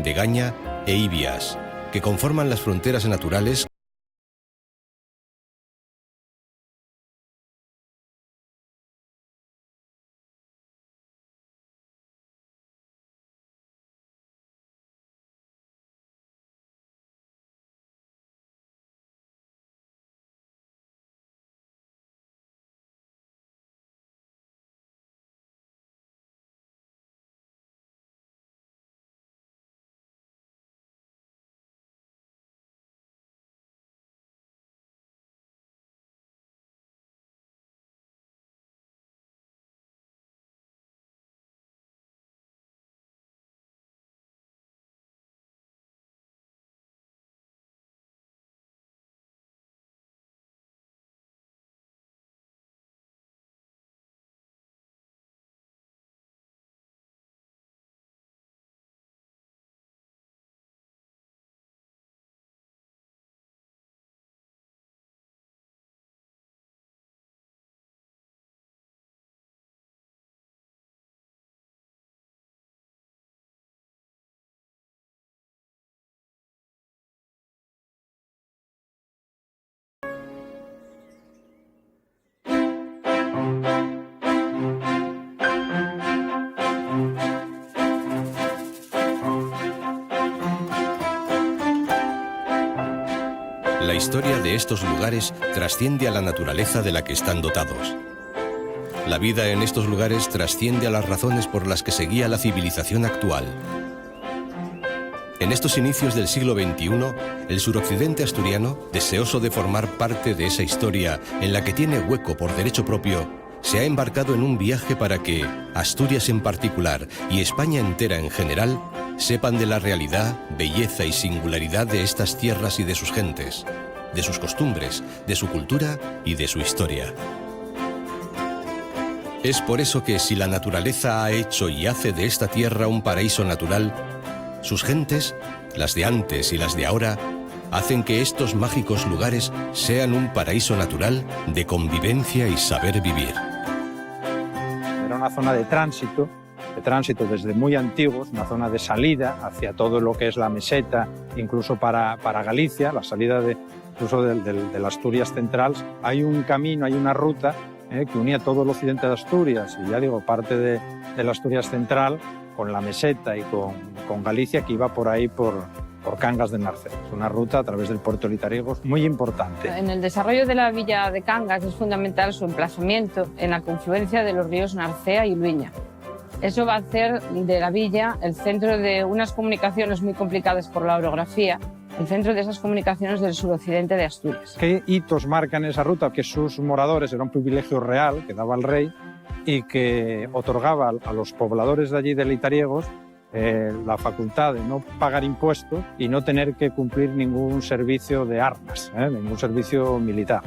Degaña e Ibias, que conforman las fronteras naturales La historia de estos lugares trasciende a la naturaleza de la que están dotados. La vida en estos lugares trasciende a las razones por las que se guía la civilización actual. En estos inicios del siglo XXI, el suroccidente asturiano, deseoso de formar parte de esa historia en la que tiene hueco por derecho propio, se ha embarcado en un viaje para que Asturias en particular y España entera en general sepan de la realidad, belleza y singularidad de estas tierras y de sus gentes, de sus costumbres, de su cultura y de su historia. Es por eso que si la naturaleza ha hecho y hace de esta tierra un paraíso natural, sus gentes, las de antes y las de ahora, hacen que estos mágicos lugares sean un paraíso natural de convivencia y saber vivir. Era una zona de tránsito desde muy antiguos, una zona de salida hacia todo lo que es la meseta, incluso para Galicia, la salida incluso de la Asturias central. Hay un camino, hay una ruta que unía todo el occidente de Asturias y ya digo, parte de la Asturias central con la meseta y con Galicia, que iba por ahí por Cangas de Narcea. Es una ruta a través del puerto de Litariegos muy importante. En el desarrollo de la villa de Cangas es fundamental su emplazamiento en la confluencia de los ríos Narcea y Luiña. Eso va a hacer de la villa el centro de unas comunicaciones muy complicadas por la orografía, el centro de esas comunicaciones del suroccidente de Asturias. ¿Qué hitos marcan esa ruta? Que sus moradores era un privilegio real que daba el rey y que otorgaba a los pobladores de allí de Litariegos la facultad de no pagar impuestos y no tener que cumplir ningún servicio de armas, ningún servicio militar,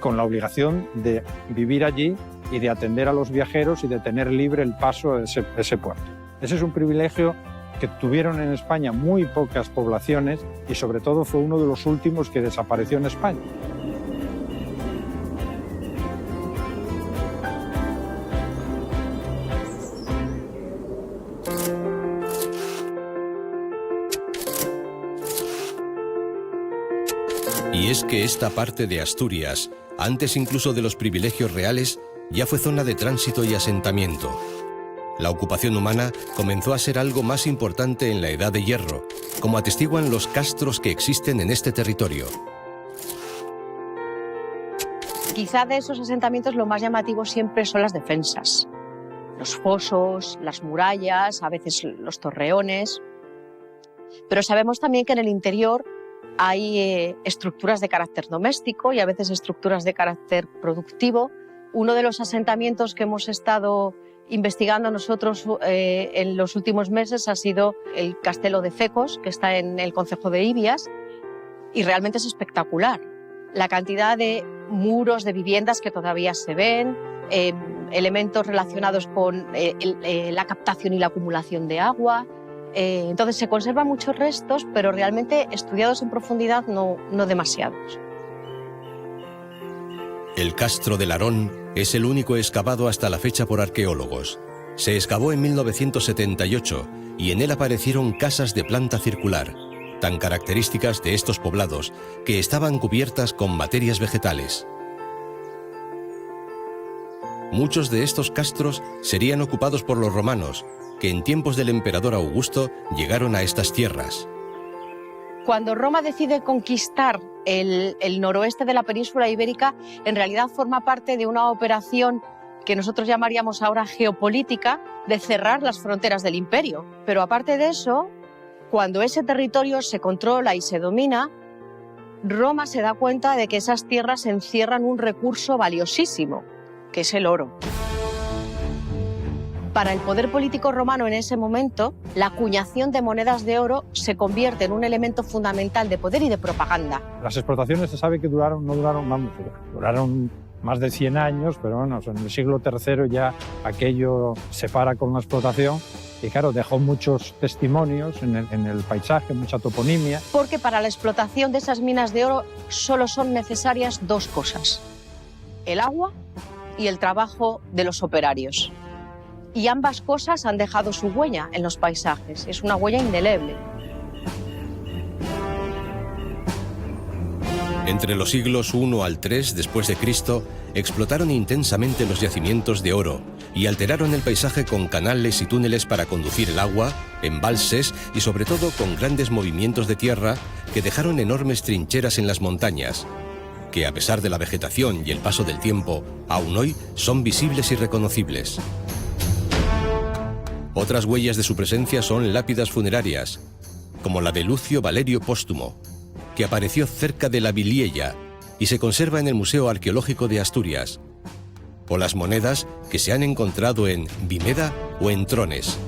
con la obligación de vivir allí y de atender a los viajeros y de tener libre el paso a ese puerto. Ese es un privilegio que tuvieron en España muy pocas poblaciones y sobre todo fue uno de los últimos que desapareció en España. Y es que esta parte de Asturias, antes incluso de los privilegios reales, ya fue zona de tránsito y asentamiento. La ocupación humana comenzó a ser algo más importante en la Edad de Hierro, como atestiguan los castros que existen en este territorio. Quizá de esos asentamientos lo más llamativo siempre son las defensas. Los fosos, las murallas, a veces los torreones. Pero sabemos también que en el interior hay estructuras de carácter doméstico y a veces estructuras de carácter productivo. Uno de los asentamientos que hemos estado investigando nosotros en los últimos meses ha sido el Castelo de Fecos, que está en el concejo de Ibias, y realmente es espectacular. La cantidad de muros de viviendas que todavía se ven, elementos relacionados con la captación y la acumulación de agua. Entonces se conservan muchos restos, pero realmente estudiados en profundidad no demasiados. El Castro del Arón es el único excavado hasta la fecha por arqueólogos. Se excavó en 1978 y en él aparecieron casas de planta circular, tan características de estos poblados, que estaban cubiertas con materias vegetales. Muchos de estos castros serían ocupados por los romanos, que en tiempos del emperador Augusto llegaron a estas tierras. Cuando Roma decide conquistar el noroeste de la península ibérica, en realidad forma parte de una operación que nosotros llamaríamos ahora geopolítica, de cerrar las fronteras del imperio. Pero aparte de eso, cuando ese territorio se controla y se domina, Roma se da cuenta de que esas tierras encierran un recurso valiosísimo, que es el oro. Para el poder político romano en ese momento, la acuñación de monedas de oro se convierte en un elemento fundamental de poder y de propaganda. Las explotaciones se sabe que duraron más de 100 años, pero bueno, en el siglo III ya aquello se para con la explotación y claro, dejó muchos testimonios en el paisaje, mucha toponimia. Porque para la explotación de esas minas de oro solo son necesarias dos cosas: el agua y el trabajo de los operarios. Y ambas cosas han dejado su huella en los paisajes, es una huella indeleble. Entre los siglos I al III después de Cristo, explotaron intensamente los yacimientos de oro y alteraron el paisaje con canales y túneles para conducir el agua, embalses y sobre todo con grandes movimientos de tierra que dejaron enormes trincheras en las montañas, que a pesar de la vegetación y el paso del tiempo, aún hoy son visibles y reconocibles. Otras huellas de su presencia son lápidas funerarias, como la de Lucio Valerio Póstumo, que apareció cerca de la Viliella y se conserva en el Museo Arqueológico de Asturias, o las monedas que se han encontrado en Vimeda o en Trones.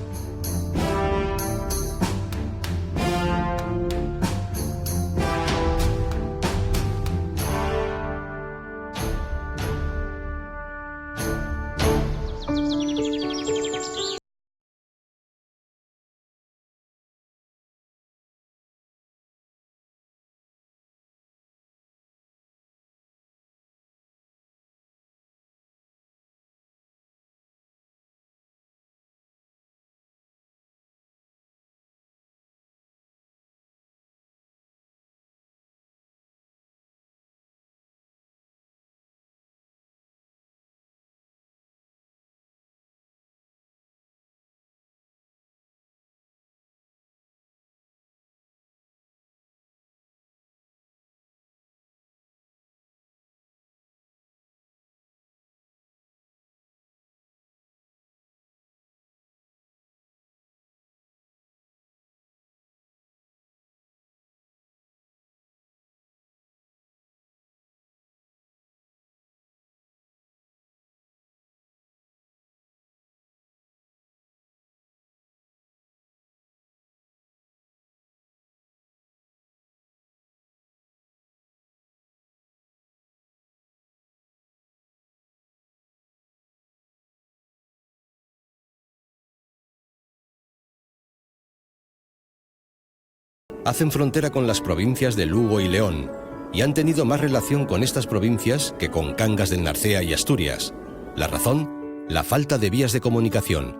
Hacen frontera con las provincias de Lugo y León, y han tenido más relación con estas provincias que con Cangas del Narcea y Asturias. La razón, la falta de vías de comunicación.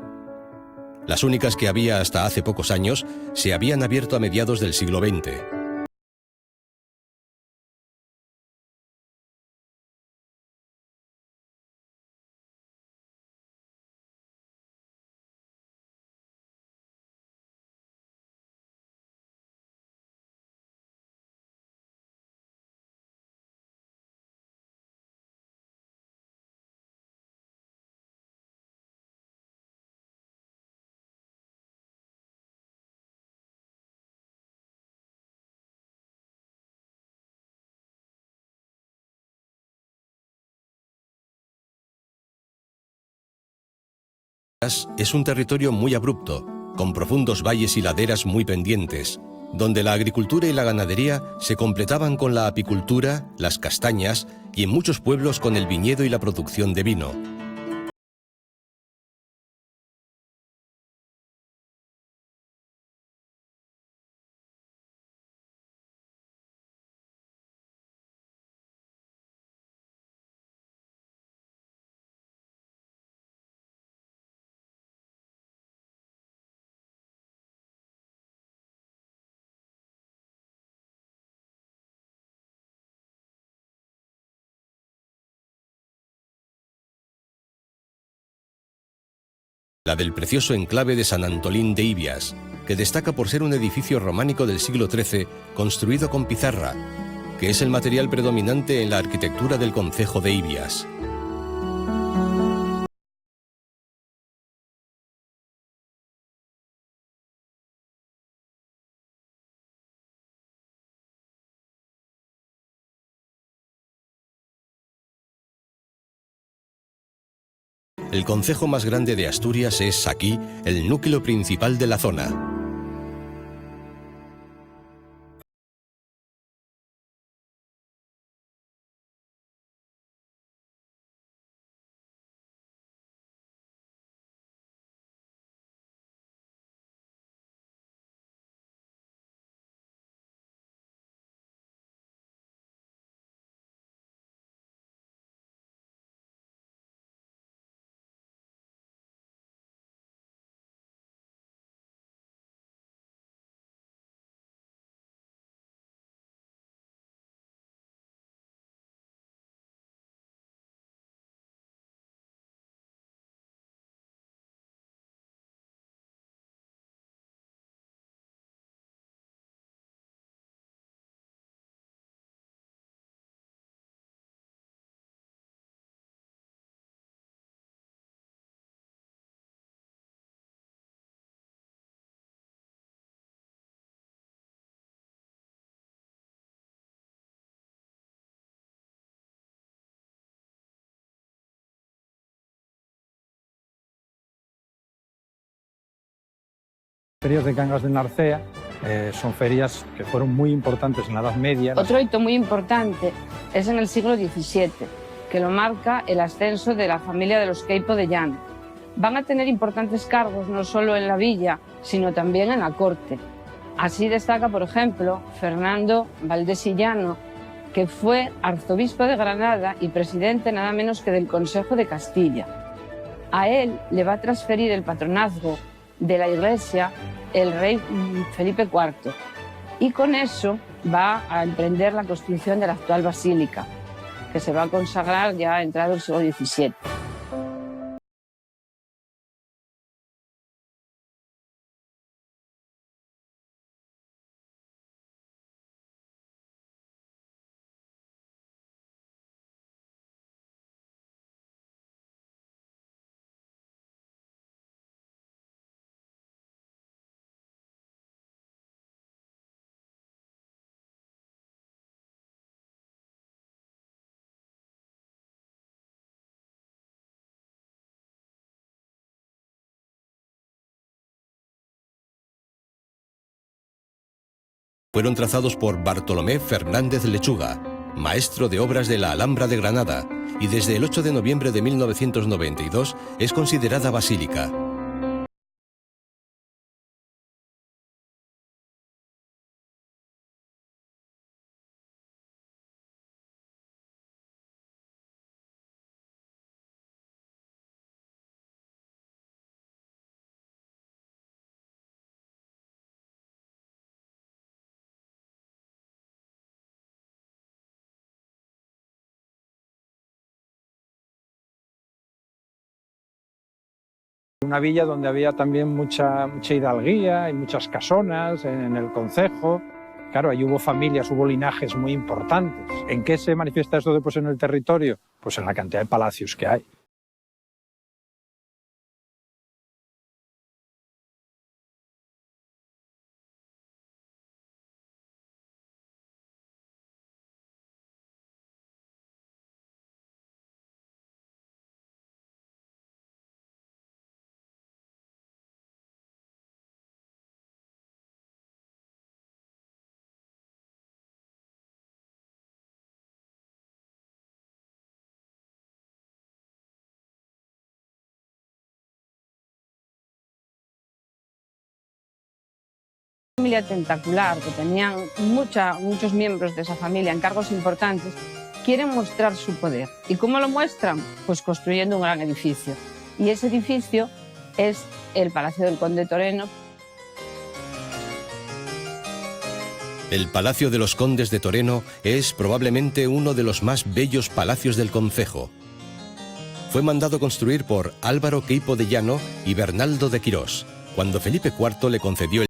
Las únicas que había hasta hace pocos años se habían abierto a mediados del siglo XX. Es un territorio muy abrupto, con profundos valles y laderas muy pendientes, donde la agricultura y la ganadería se completaban con la apicultura, las castañas y en muchos pueblos con el viñedo y la producción de vino. la del precioso enclave de San Antolín de Ibias, que destaca por ser un edificio románico del siglo XIII construido con pizarra, que es el material predominante en la arquitectura del concejo de Ibias. El concejo más grande de Asturias es, aquí, el núcleo principal de la zona. Ferias de Cangas de Narcea son ferias que fueron muy importantes en la Edad Media. Otro hito muy importante es en el siglo XVII, que lo marca el ascenso de la familia de los Queipo de Llano. Van a tener importantes cargos no solo en la villa, sino también en la corte. Así destaca, por ejemplo, Fernando Valdés y Llano, que fue arzobispo de Granada y presidente nada menos que del Consejo de Castilla. A él le va a transferir el patronazgo de la Iglesia el rey Felipe IV, y con eso va a emprender la construcción de la actual basílica, que se va a consagrar ya entrado el siglo XVII. Fueron trazados por Bartolomé Fernández Lechuga, maestro de obras de la Alhambra de Granada, y desde el 8 de noviembre de 1992 es considerada basílica. Una villa donde había también mucha hidalguía y muchas casonas en el concejo. Claro, ahí hubo familias, hubo linajes muy importantes. ¿En qué se manifiesta esto después en el territorio? Pues en la cantidad de palacios que hay. Familia tentacular, que tenían muchos miembros de esa familia en cargos importantes, quieren mostrar su poder. ¿Y cómo lo muestran? Pues construyendo un gran edificio. Y ese edificio es el Palacio del Conde Toreno. El Palacio de los Condes de Toreno es probablemente uno de los más bellos palacios del concejo. fue mandado construir por Álvaro Queipo de Llano y Bernaldo de Quirós, cuando Felipe IV le concedió el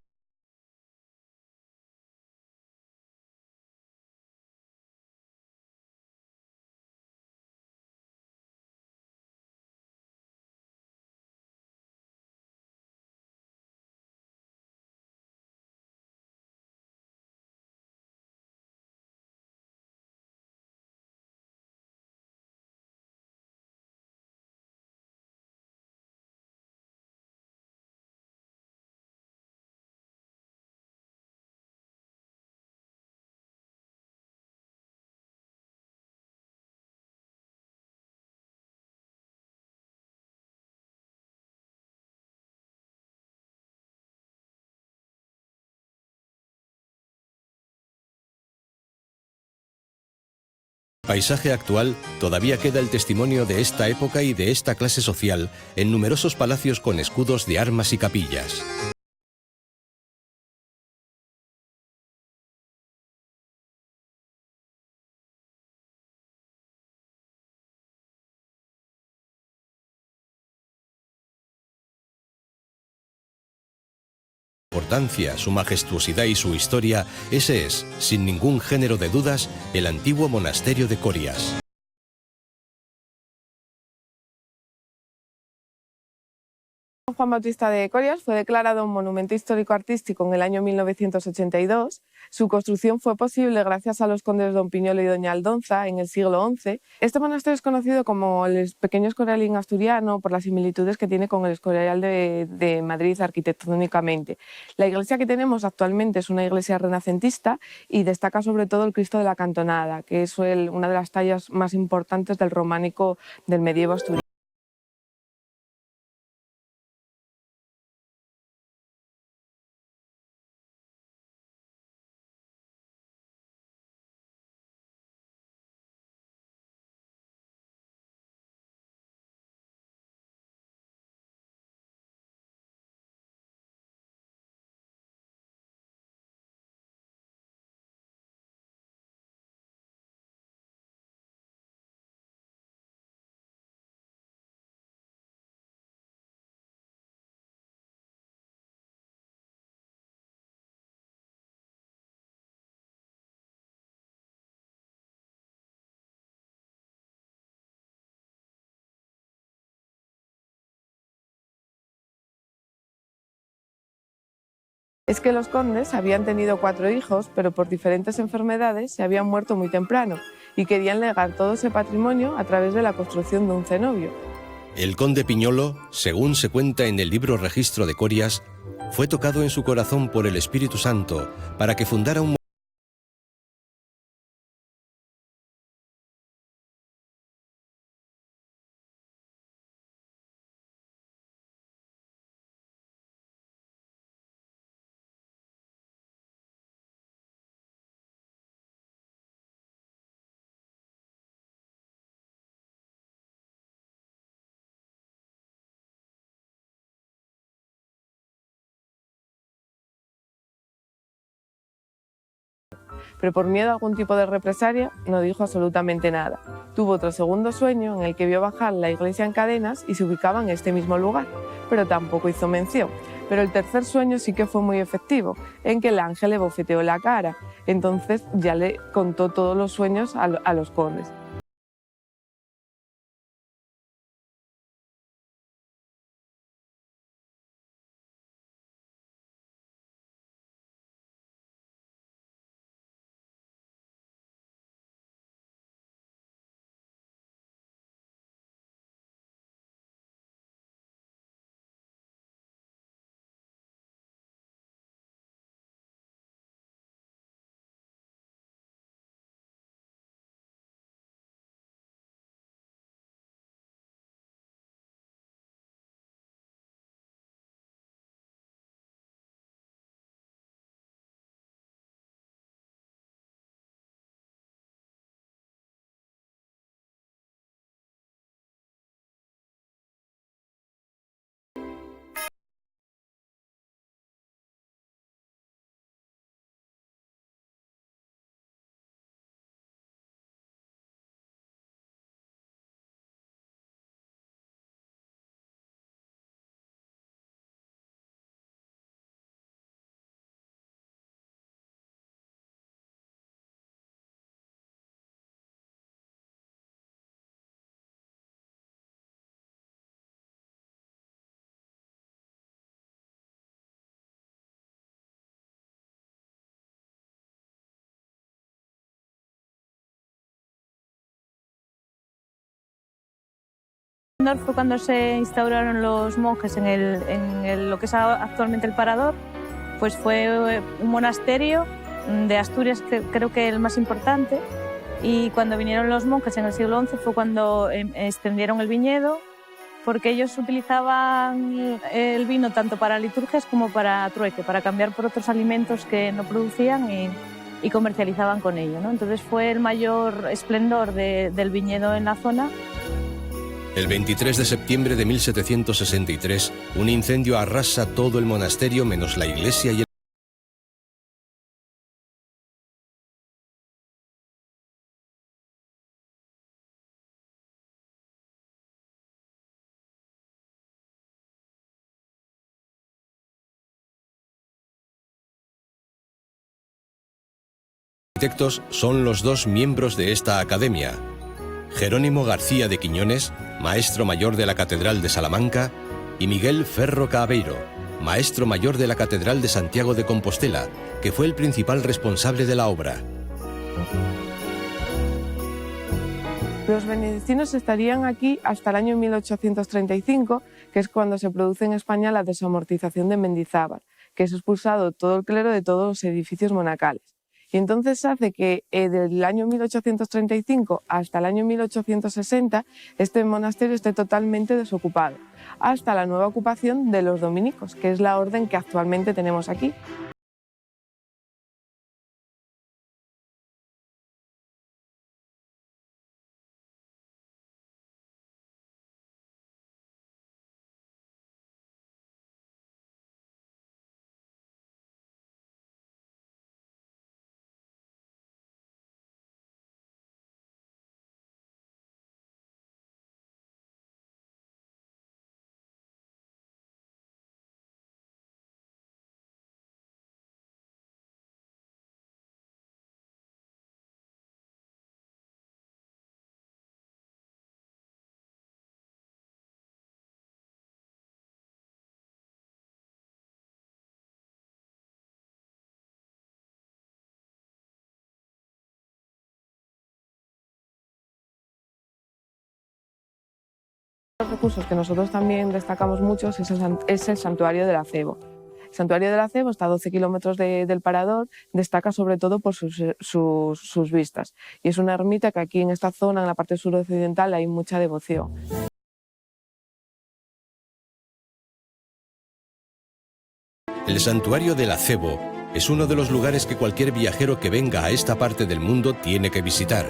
paisaje actual, todavía queda el testimonio de esta época y de esta clase social en numerosos palacios con escudos de armas y capillas. Importancia, su majestuosidad y su historia, ese es, sin ningún género de dudas, el antiguo monasterio de Corias. Juan Bautista de Corias fue declarado un monumento histórico-artístico en el año 1982. Su construcción fue posible gracias a los condes Don Piñolo y Doña Aldonza en el siglo XI. Este monasterio es conocido como el pequeño Escorial asturiano por las similitudes que tiene con el Escorial de Madrid arquitectónicamente. La iglesia que tenemos actualmente es una iglesia renacentista y destaca sobre todo el Cristo de la Cantonada, que es una de las tallas más importantes del románico del medievo asturiano. Es que los condes habían tenido 4 hijos, pero por diferentes enfermedades se habían muerto muy temprano y querían legar todo ese patrimonio a través de la construcción de un cenobio. El conde Piñolo, según se cuenta en el libro Registro de Corias, fue tocado en su corazón por el Espíritu Santo para que fundara un pero por miedo a algún tipo de represalia no dijo absolutamente nada. Tuvo otro segundo sueño en el que vio bajar la iglesia en cadenas y se ubicaba en este mismo lugar, pero tampoco hizo mención. Pero el tercer sueño sí que fue muy efectivo, en que el ángel le bofeteó la cara. Entonces ya le contó todos los sueños a los condes. esplendor fue cuando se instauraron los monjes en lo que es actualmente el Parador. Pues fue un monasterio de Asturias, que creo que el más importante, y cuando vinieron los monjes en el siglo XI fue cuando extendieron el viñedo, porque ellos utilizaban el vino tanto para liturgias como para trueque, para cambiar por otros alimentos que no producían y comercializaban con ello, ¿no? Entonces fue el mayor esplendor del viñedo en la zona. El 23 de septiembre de 1763, un incendio arrasa todo el monasterio menos la iglesia y el arquitectos son los dos miembros de esta academia: Jerónimo García de Quiñones, maestro mayor de la Catedral de Salamanca, y Miguel Ferro Cabeiro, maestro mayor de la Catedral de Santiago de Compostela, que fue el principal responsable de la obra. Los benedictinos estarían aquí hasta el año 1835, que es cuando se produce en España la desamortización de Mendizábal, que es expulsado todo el clero de todos los edificios monacales. Y entonces hace que del año 1835 hasta el año 1860 este monasterio esté totalmente desocupado, hasta la nueva ocupación de los dominicos, que es la orden que actualmente tenemos aquí. Los recursos que nosotros también destacamos mucho es el Santuario del Acebo. El Santuario del Acebo está a 12 kilómetros del Parador, destaca sobre todo por sus vistas. Y es una ermita que aquí en esta zona, en la parte suroccidental, hay mucha devoción. El Santuario del Acebo es uno de los lugares que cualquier viajero que venga a esta parte del mundo tiene que visitar.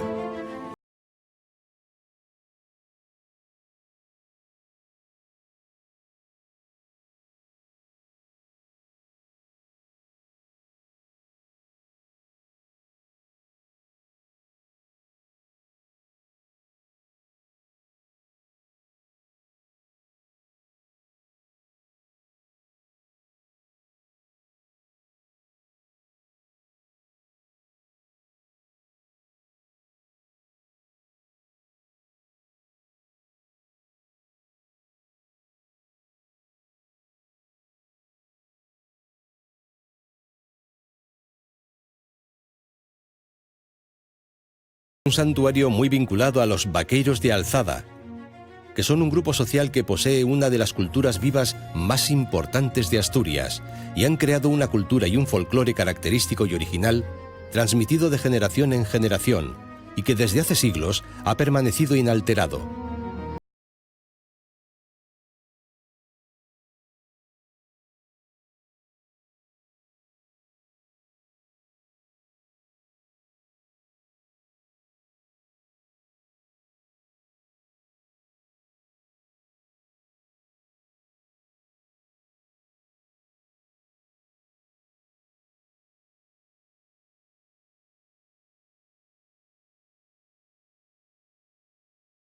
Un santuario muy vinculado a los vaqueiros de Alzada, que son un grupo social que posee una de las culturas vivas más importantes de Asturias y han creado una cultura y un folclore característico y original, transmitido de generación en generación y que desde hace siglos ha permanecido inalterado.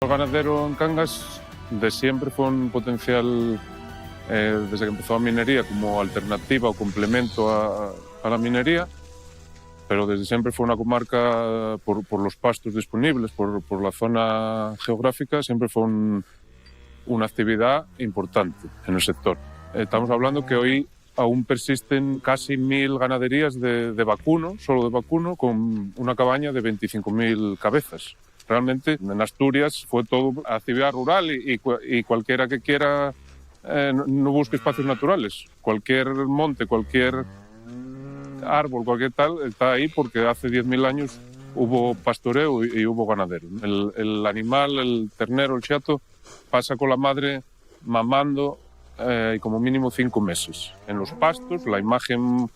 El ganadero en Cangas de siempre fue un potencial, desde que empezó la minería, como alternativa o complemento a la minería, pero desde siempre fue una comarca, por los pastos disponibles, por la zona geográfica, siempre fue una actividad importante en el sector. Estamos hablando que hoy aún persisten casi 1000 ganaderías de vacuno, solo de vacuno, con una cabaña de 25.000 cabezas. Realmente en Asturias fue todo actividad rural y cualquiera que quiera no busque espacios naturales. Cualquier monte, cualquier árbol, cualquier tal, está ahí porque hace 10.000 años hubo pastoreo y hubo ganadero. El animal, el ternero, el chato, pasa con la madre mamando como mínimo 5 meses. En los pastos, la imagen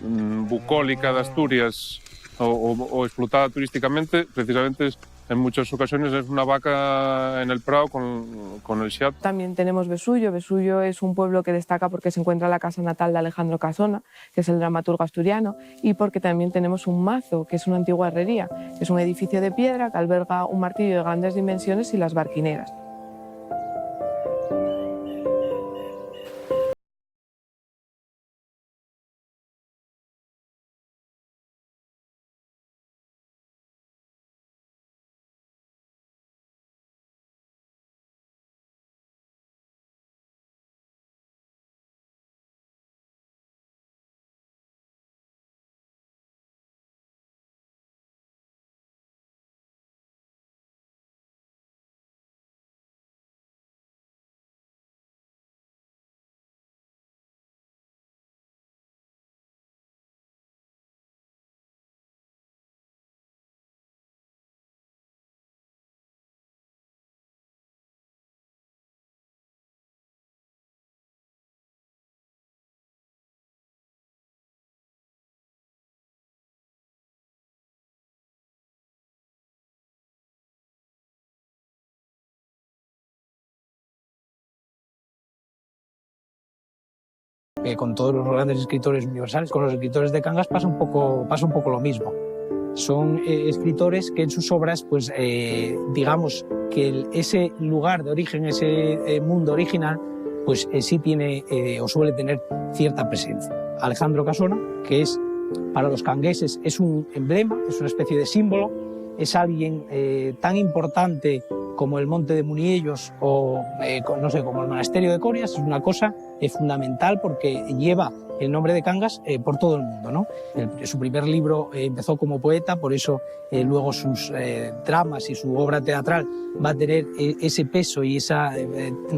bucólica de Asturias o explotada turísticamente, precisamente en muchas ocasiones es una vaca en el prado con el chato. También tenemos Besullo. Besullo es un pueblo que destaca porque se encuentra la casa natal de Alejandro Casona, que es el dramaturgo asturiano, y porque también tenemos un mazo, que es una antigua herrería. Es un edificio de piedra que alberga un martillo de grandes dimensiones y las barquineras. Con todos los grandes escritores universales, con los escritores de Cangas pasa un poco lo mismo. Son escritores que en sus obras, pues digamos que ese lugar de origen, ese mundo original, pues sí tiene o suele tener cierta presencia. Alejandro Casona, que es para los cangueses es un emblema, es una especie de símbolo, es alguien tan importante como el Monte de Muniellos o, no sé, como el Monasterio de Corias, es una cosa fundamental porque lleva el nombre de Cangas por todo el mundo, ¿no? Su primer libro empezó como poeta, por eso luego sus dramas y su obra teatral va a tener ese peso y esa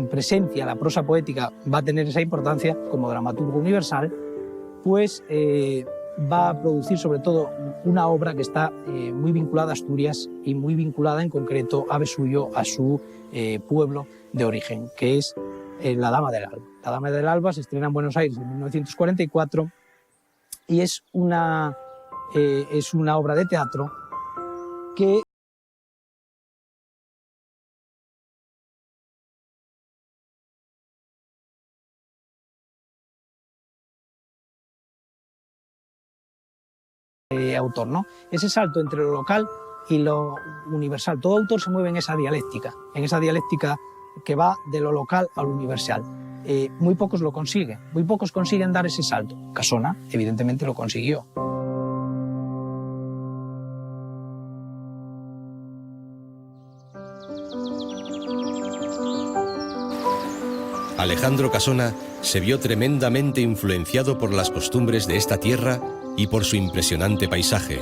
presencia, la prosa poética va a tener esa importancia como dramaturgo universal, pues va a producir sobre todo una obra que está muy vinculada a Asturias y muy vinculada en concreto a Besullo, a su pueblo de origen, que es La Dama del Alba. La Dama del Alba se estrena en Buenos Aires en 1944 y es una obra de teatro que autor, ¿no? Ese salto entre lo local y lo universal. Todo autor se mueve en esa dialéctica que va de lo local a lo universal. Muy pocos lo consiguen, muy pocos consiguen dar ese salto. Casona, evidentemente, lo consiguió. Alejandro Casona se vio tremendamente influenciado por las costumbres de esta tierra y por su impresionante paisaje.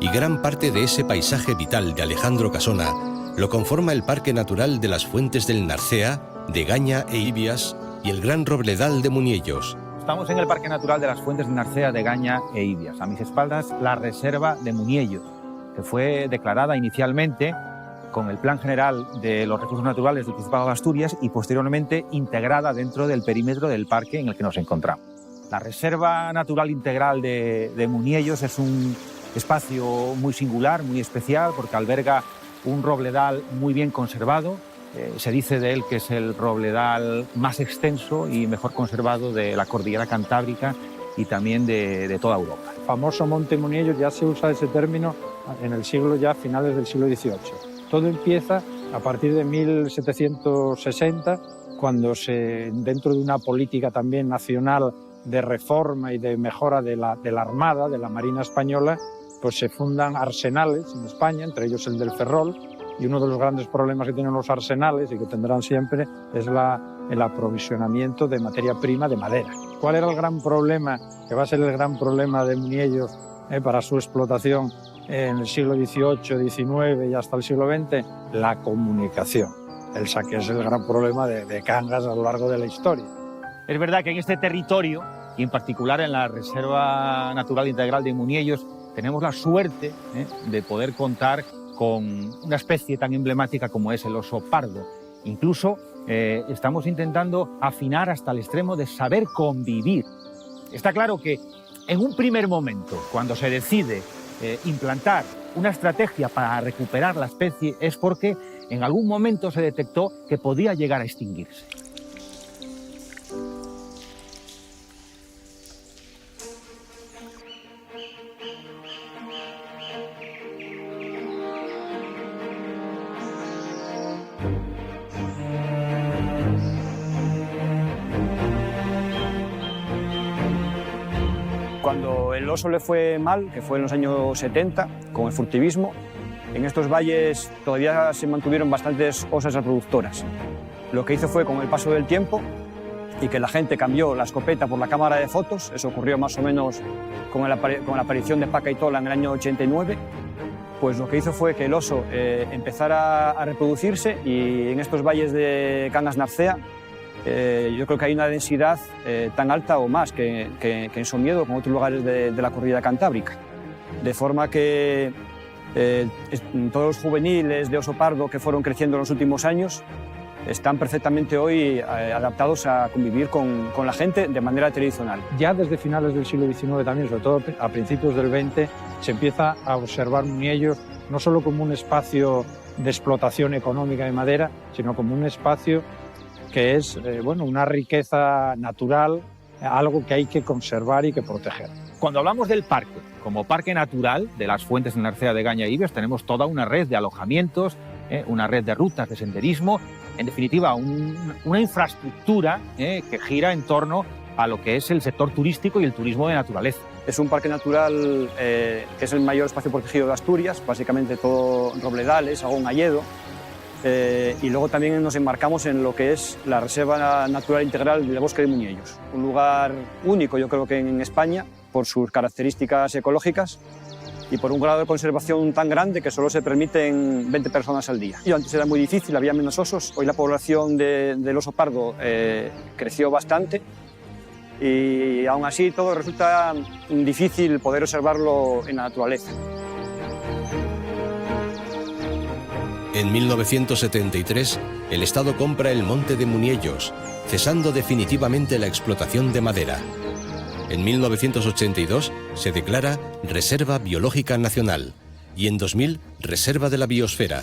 Y gran parte de ese paisaje vital de Alejandro Casona lo conforma el Parque Natural de las Fuentes del Narcea, de Gaña e Ibias y el Gran Robledal de Muniellos. Estamos en el Parque Natural de las Fuentes del Narcea, de Gaña e Ibias. A mis espaldas, la Reserva de Muniellos, que fue declarada inicialmente con el Plan General de los Recursos Naturales del Principado de Asturias y posteriormente integrada dentro del perímetro del parque en el que nos encontramos. La Reserva Natural Integral de Muniellos es un espacio muy singular, muy especial, porque alberga un robledal muy bien conservado. Se dice de él que es el robledal más extenso y mejor conservado de la cordillera cantábrica y también de toda Europa. El famoso Monte Muniellos, ya se usa ese término en el siglo ya finales del siglo XVIII. Todo empieza a partir de 1760, cuando dentro de una política también nacional de reforma y de mejora de la Armada, de la Marina Española, pues se fundan arsenales en España, entre ellos el del Ferrol, y uno de los grandes problemas que tienen los arsenales y que tendrán siempre es el aprovisionamiento de materia prima de madera. ¿Cuál era el gran problema, que va a ser el gran problema de Muniellos para su explotación en el siglo XVIII, XIX y hasta el siglo XX, la comunicación. Que es el gran problema de Cangas a lo largo de la historia. Es verdad que en este territorio, y en particular en la Reserva Natural Integral de Muniellos, tenemos la suerte de poder contar con una especie tan emblemática como es el oso pardo. Incluso estamos intentando afinar hasta el extremo de saber convivir. Está claro que en un primer momento, cuando se decide implantar una estrategia para recuperar la especie, es porque en algún momento se detectó que podía llegar a extinguirse. Cuando el oso le fue mal, que fue en los años 70, con el furtivismo, en estos valles todavía se mantuvieron bastantes osas reproductoras. Lo que hizo fue, con el paso del tiempo, y que la gente cambió la escopeta por la cámara de fotos, eso ocurrió más o menos con la aparición de Paca y Tola en el año 89, pues lo que hizo fue que el oso empezara a reproducirse, y en estos valles de Cangas-Narcea yo creo que hay una densidad tan alta o más que en Somiedo, como en otros lugares de la corrida cantábrica. De forma que todos los juveniles de oso pardo que fueron creciendo en los últimos años están perfectamente hoy adaptados a convivir con la gente de manera tradicional. Ya desde finales del siglo XIX también, sobre todo a principios del XX, se empieza a observar Muniellos no solo como un espacio de explotación económica de madera, sino como un espacio que es una riqueza natural, algo que hay que conservar y que proteger. Cuando hablamos del parque, como parque natural de las fuentes de Narcea de Gaña e Ibias, tenemos toda una red de alojamientos, una red de rutas de senderismo, en definitiva una infraestructura que gira en torno a lo que es el sector turístico y el turismo de naturaleza. Es un parque natural que es el mayor espacio protegido de Asturias, básicamente todo robledales, algún hayedo. Y luego también nos enmarcamos en lo que es la Reserva Natural Integral del Bosque de Muniellos, un lugar único, yo creo que en España, por sus características ecológicas y por un grado de conservación tan grande que solo se permiten 20 personas al día. Y antes era muy difícil, había menos osos, hoy la población del oso pardo creció bastante, y aún así todo resulta difícil poder observarlo en la naturaleza. En 1973, el Estado compra el monte de Muniellos, cesando definitivamente la explotación de madera. En 1982 se declara Reserva Biológica Nacional y en 2000 Reserva de la Biosfera.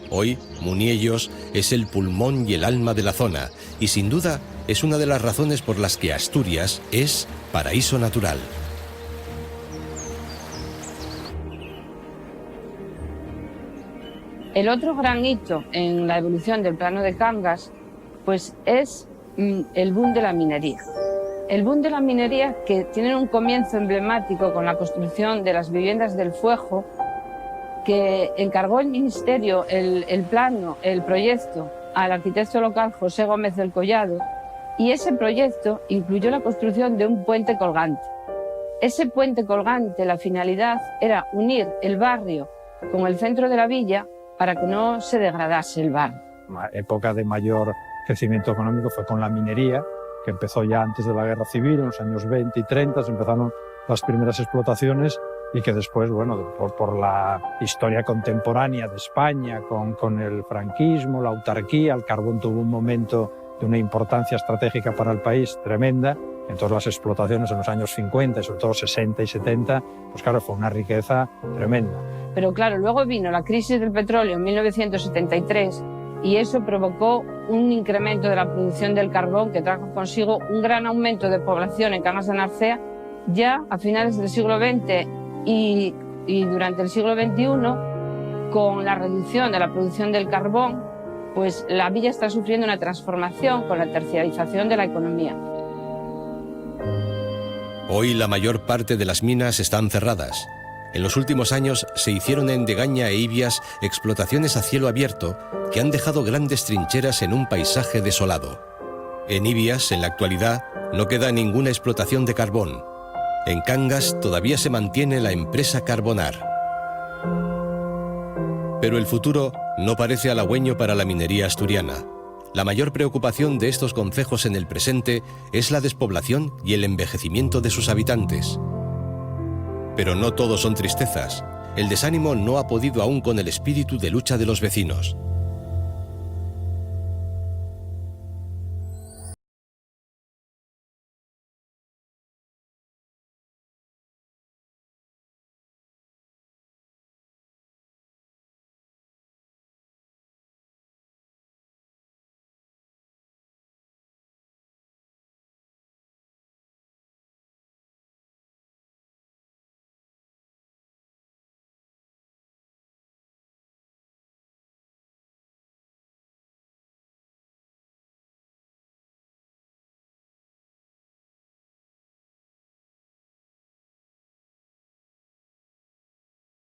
Hoy, Muniellos es el pulmón y el alma de la zona y sin duda es una de las razones por las que Asturias es paraíso natural. El otro gran hito en la evolución del plano de Cangas pues es el boom de la minería. El boom de la minería, que tiene un comienzo emblemático con la construcción de las viviendas del Fuejo, que encargó el Ministerio el plano, el proyecto, al arquitecto local José Gómez del Collado, y ese proyecto incluyó la construcción de un puente colgante. Ese puente colgante, la finalidad era unir el barrio con el centro de la villa para que no se degradase el barrio. La época de mayor crecimiento económico fue con la minería, que empezó ya antes de la Guerra Civil, en los años 20 y 30 se empezaron las primeras explotaciones, y que después, por la historia contemporánea de España, con el franquismo, la autarquía, el carbón tuvo un momento de una importancia estratégica para el país tremenda. Entonces las explotaciones en los años 50, sobre todo 60 y 70, pues claro, fue una riqueza tremenda. Pero claro, luego vino la crisis del petróleo en 1973 y eso provocó un incremento de la producción del carbón que trajo consigo un gran aumento de población en Cangas de Narcea ya a finales del siglo XX y durante el siglo XXI, con la reducción de la producción del carbón, pues la villa está sufriendo una transformación con la terciarización de la economía. Hoy la mayor parte de las minas están cerradas. En los últimos años se hicieron en Degaña e Ibias explotaciones a cielo abierto que han dejado grandes trincheras en un paisaje desolado. En Ibias, en la actualidad, no queda ninguna explotación de carbón. En Cangas todavía se mantiene la empresa Carbonar. Pero el futuro no parece halagüeño para la minería asturiana. La mayor preocupación de estos concejos en el presente es la despoblación y el envejecimiento de sus habitantes. Pero no todo son tristezas. El desánimo no ha podido aún con el espíritu de lucha de los vecinos.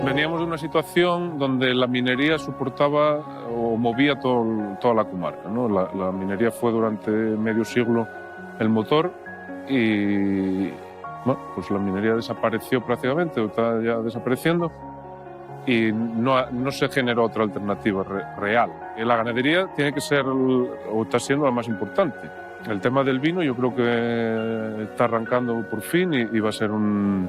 Veníamos de una situación donde la minería soportaba o movía toda la comarca, ¿no? La minería fue durante medio siglo el motor y bueno, pues la minería desapareció prácticamente, o está ya desapareciendo, y no se generó otra alternativa real. Y la ganadería tiene que ser, o está siendo, la más importante. El tema del vino yo creo que está arrancando por fin y va a ser un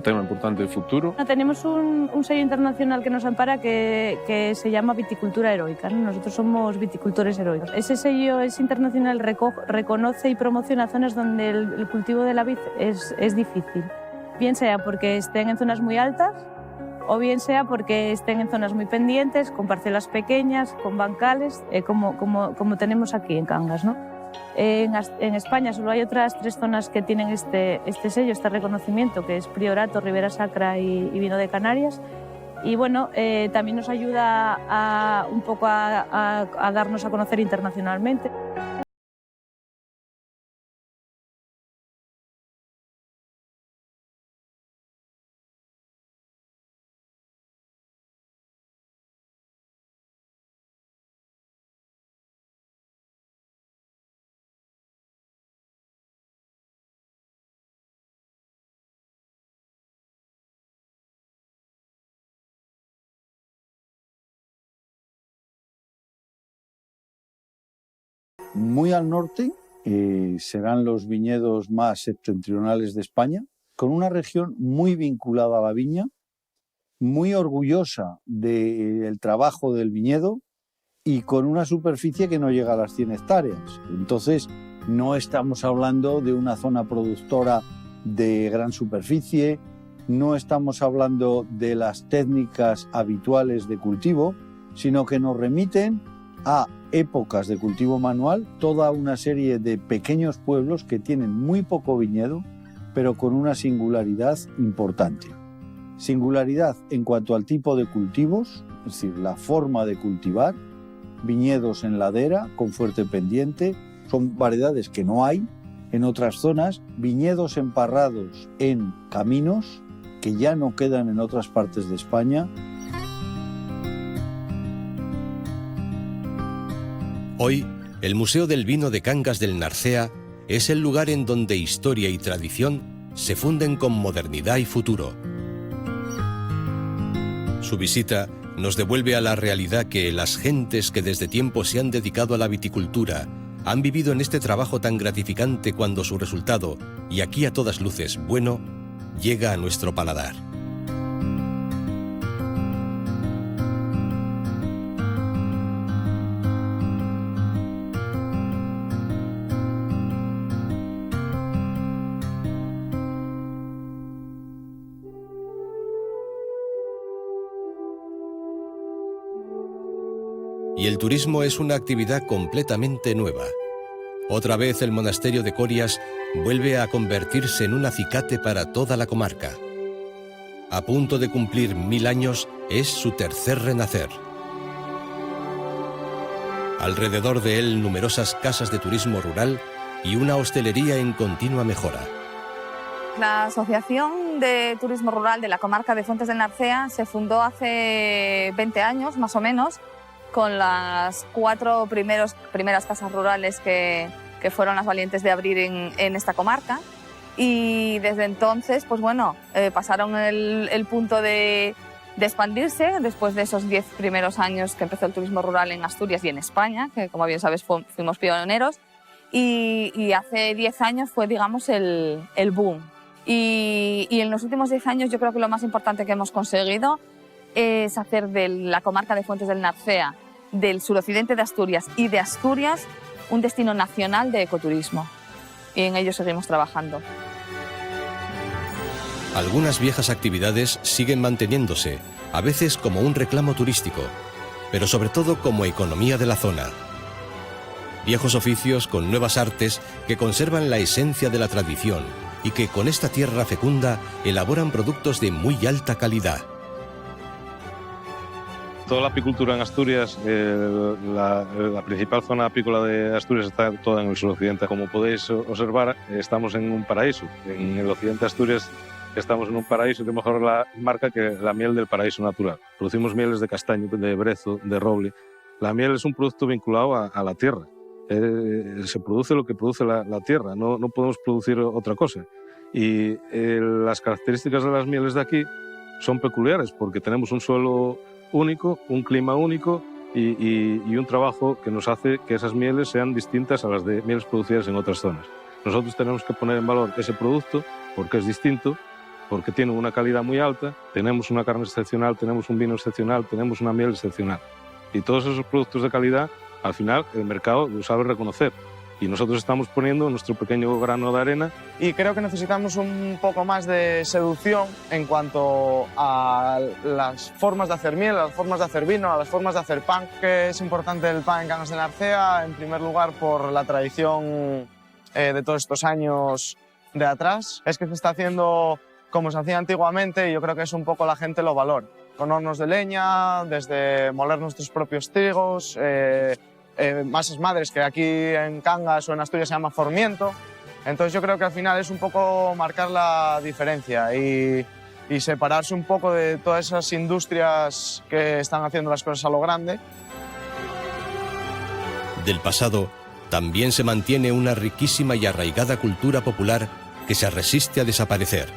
tema importante de futuro. Tenemos un sello internacional que nos ampara que se llama Viticultura Heroica, ¿no? Nosotros somos viticultores heroicos. Ese sello es internacional, reconoce y promociona zonas donde el cultivo de la vid es difícil. Bien sea porque estén en zonas muy altas o bien sea porque estén en zonas muy pendientes, con parcelas pequeñas, con bancales, como tenemos aquí en Cangas, ¿no? En España solo hay otras 3 zonas que tienen este sello, este reconocimiento, que es Priorato, Ribera Sacra y Vino de Canarias. Y bueno, también nos ayuda un poco a darnos a conocer internacionalmente. Muy al norte serán los viñedos más septentrionales de España, con una región muy vinculada a la viña, muy orgullosa del trabajo del viñedo y con una superficie que no llega a las 100 hectáreas. Entonces, no estamos hablando de una zona productora de gran superficie, no estamos hablando de las técnicas habituales de cultivo, sino que nos remiten a épocas de cultivo manual, toda una serie de pequeños pueblos que tienen muy poco viñedo, pero con una singularidad importante. Singularidad en cuanto al tipo de cultivos, es decir, la forma de cultivar, viñedos en ladera, con fuerte pendiente, son variedades que no hay en otras zonas, viñedos emparrados en caminos, que ya no quedan en otras partes de España. Hoy, el Museo del Vino de Cangas del Narcea es el lugar en donde historia y tradición se funden con modernidad y futuro. Su visita nos devuelve a la realidad que las gentes que desde tiempo se han dedicado a la viticultura han vivido en este trabajo tan gratificante cuando su resultado, y aquí a todas luces bueno, llega a nuestro paladar. Y el turismo es una actividad completamente nueva. Otra vez el monasterio de Corias vuelve a convertirse en un acicate para toda la comarca. A punto de cumplir 1000 años, es su tercer renacer. Alrededor de él, numerosas casas de turismo rural y una hostelería en continua mejora. La Asociación de Turismo Rural de la comarca de Fuentes del Narcea se fundó hace 20 años, más o menos, con las 4 primeras casas rurales que fueron las valientes de abrir en esta comarca. Y desde entonces, pues bueno, pasaron el punto de de expandirse después de esos 10 primeros años que empezó el turismo rural en Asturias y en España, que como bien sabes fuimos pioneros, y hace 10 años fue, digamos, el boom. Y en los últimos 10 años yo creo que lo más importante que hemos conseguido es hacer de la comarca de Fuentes del Narcea, del suroccidente de Asturias y de Asturias un destino nacional de ecoturismo. Y en ello seguimos trabajando. Algunas viejas actividades siguen manteniéndose, a veces como un reclamo turístico, pero sobre todo como economía de la zona. Viejos oficios con nuevas artes que conservan la esencia de la tradición y que con esta tierra fecunda elaboran productos de muy alta calidad. Toda la apicultura en Asturias, la principal zona apícola de Asturias está toda en el suroccidente. Como podéis observar, estamos en un paraíso. En el occidente de Asturias estamos en un paraíso que mejor la marca que la miel del paraíso natural. Producimos mieles de castaño, de brezo, de roble. La miel es un producto vinculado a la tierra. Se produce lo que produce la tierra, no podemos producir otra cosa. Y las características de las mieles de aquí son peculiares porque tenemos un suelo único, un clima único y un trabajo que nos hace que esas mieles sean distintas a las de mieles producidas en otras zonas. Nosotros tenemos que poner en valor ese producto porque es distinto, porque tiene una calidad muy alta, tenemos una carne excepcional, tenemos un vino excepcional, tenemos una miel excepcional. Y todos esos productos de calidad, al final, el mercado lo sabe reconocer. Y nosotros estamos poniendo nuestro pequeño grano de arena. Y creo que necesitamos un poco más de seducción en cuanto a las formas de hacer miel, a las formas de hacer vino, a las formas de hacer pan. Que es importante el pan en Cangas de Narcea, en primer lugar por la tradición de todos estos años de atrás. Es que se está haciendo como se hacía antiguamente y yo creo que es un poco la gente lo valora. Con hornos de leña, desde moler nuestros propios trigos, masas madres, que aquí en Cangas o en Asturias se llama formiento. Entonces yo creo que al final es un poco marcar la diferencia y separarse un poco de todas esas industrias que están haciendo las cosas a lo grande. Del pasado también se mantiene una riquísima y arraigada cultura popular que se resiste a desaparecer.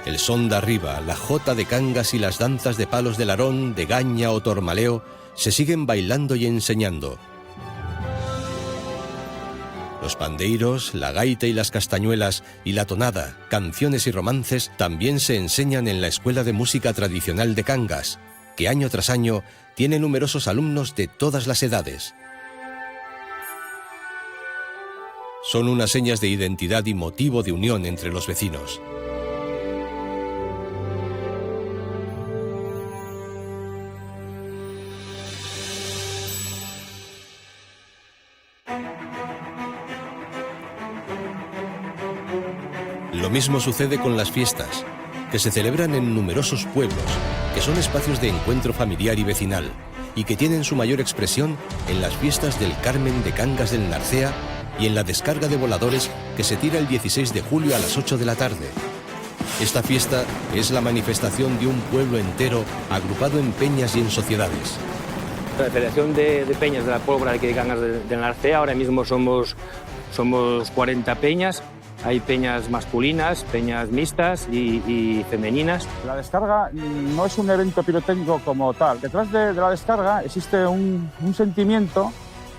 El son de arriba, la jota de Cangas y las danzas de palos de larón, de gaña o tormaleo se siguen bailando y enseñando. Los pandeiros, la gaita y las castañuelas y la tonada, canciones y romances también se enseñan en la Escuela de Música Tradicional de Cangas, que año tras año tiene numerosos alumnos de todas las edades. Son unas señas de identidad y motivo de unión entre los vecinos. Lo mismo sucede con las fiestas, que se celebran en numerosos pueblos, que son espacios de encuentro familiar y vecinal, y que tienen su mayor expresión en las fiestas del Carmen de Cangas del Narcea y en la descarga de voladores que se tira el 16 de julio a las 8 de la tarde. Esta fiesta es la manifestación de un pueblo entero agrupado en peñas y en sociedades. La Federación de Peñas de la Pólvora de Cangas del Narcea, ahora mismo somos 40 peñas. Hay peñas masculinas, peñas mixtas y femeninas. La descarga no es un evento pirotécnico como tal. Detrás de la descarga existe un sentimiento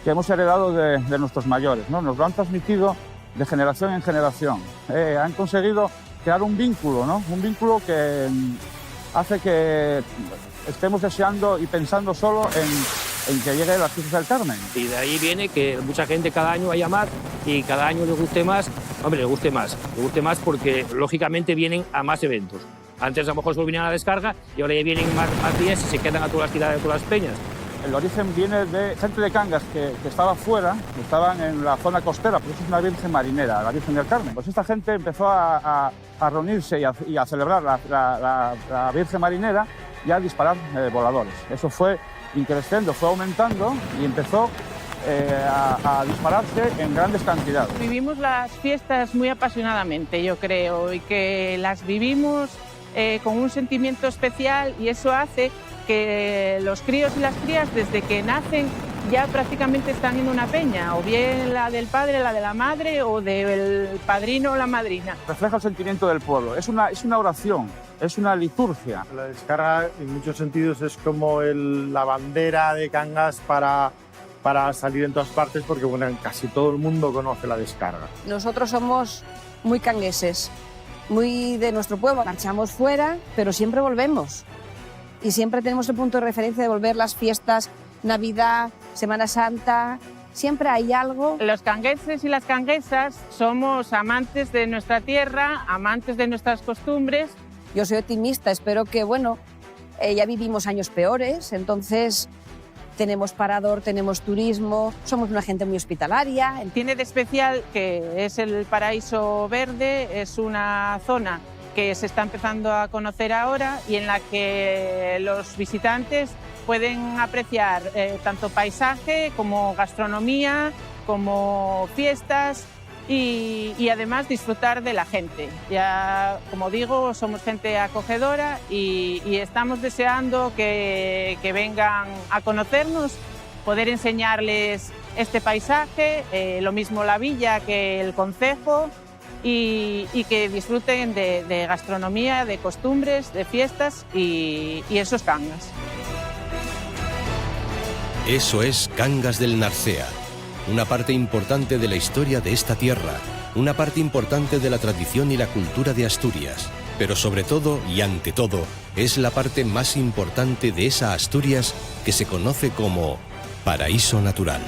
que hemos heredado de nuestros mayores, ¿no? Nos lo han transmitido de generación en generación. Han conseguido crear un vínculo, ¿no? Un vínculo que hace que estemos deseando y pensando solo en que llegue las fiestas del Carmen. Y de ahí viene que mucha gente cada año va a llamar y cada año le guste más. Hombre, le guste más porque lógicamente vienen a más eventos. Antes a lo mejor solo venían a la descarga y ahora ya vienen más días y se quedan a todas las tiradas de todas las peñas. El origen viene de gente de Cangas que estaba fuera, que estaban en la zona costera, porque es una Virgen marinera, la Virgen del Carmen. Pues esta gente empezó a reunirse y a celebrar la Virgen marinera y a disparar voladores. Eso fue increciendo, fue aumentando y empezó a dispararse en grandes cantidades. Vivimos las fiestas muy apasionadamente, yo creo, y que las vivimos con un sentimiento especial y eso hace que los críos y las crías, desde que nacen, ya prácticamente están en una peña, o bien la del padre, la de la madre, o del padrino o la madrina. Refleja el sentimiento del pueblo, es una oración, es una liturgia. La descarga en muchos sentidos es como la bandera de Cangas para salir en todas partes, porque bueno, casi todo el mundo conoce la descarga. Nosotros somos muy cangueses, muy de nuestro pueblo. Marchamos fuera, pero siempre volvemos. Y siempre tenemos el punto de referencia de volver las fiestas, Navidad, Semana Santa. Siempre hay algo. Los cangueses y las canguesas somos amantes de nuestra tierra, amantes de nuestras costumbres. Yo soy optimista, espero que, bueno, ya vivimos años peores, entonces tenemos parador, tenemos turismo, somos una gente muy hospitalaria. Tiene de especial que es el Paraíso Verde, es una zona que se está empezando a conocer ahora y en la que los visitantes pueden apreciar tanto paisaje como gastronomía, como fiestas y además disfrutar de la gente. Ya, como digo, somos gente acogedora y estamos deseando que vengan a conocernos, poder enseñarles este paisaje, lo mismo la villa que el concejo, y que disfruten de gastronomía, de costumbres, de fiestas y esos Cangas. Eso es Cangas del Narcea, una parte importante de la historia de esta tierra, una parte importante de la tradición y la cultura de Asturias, pero sobre todo y ante todo es la parte más importante de esa Asturias que se conoce como Paraíso Natural.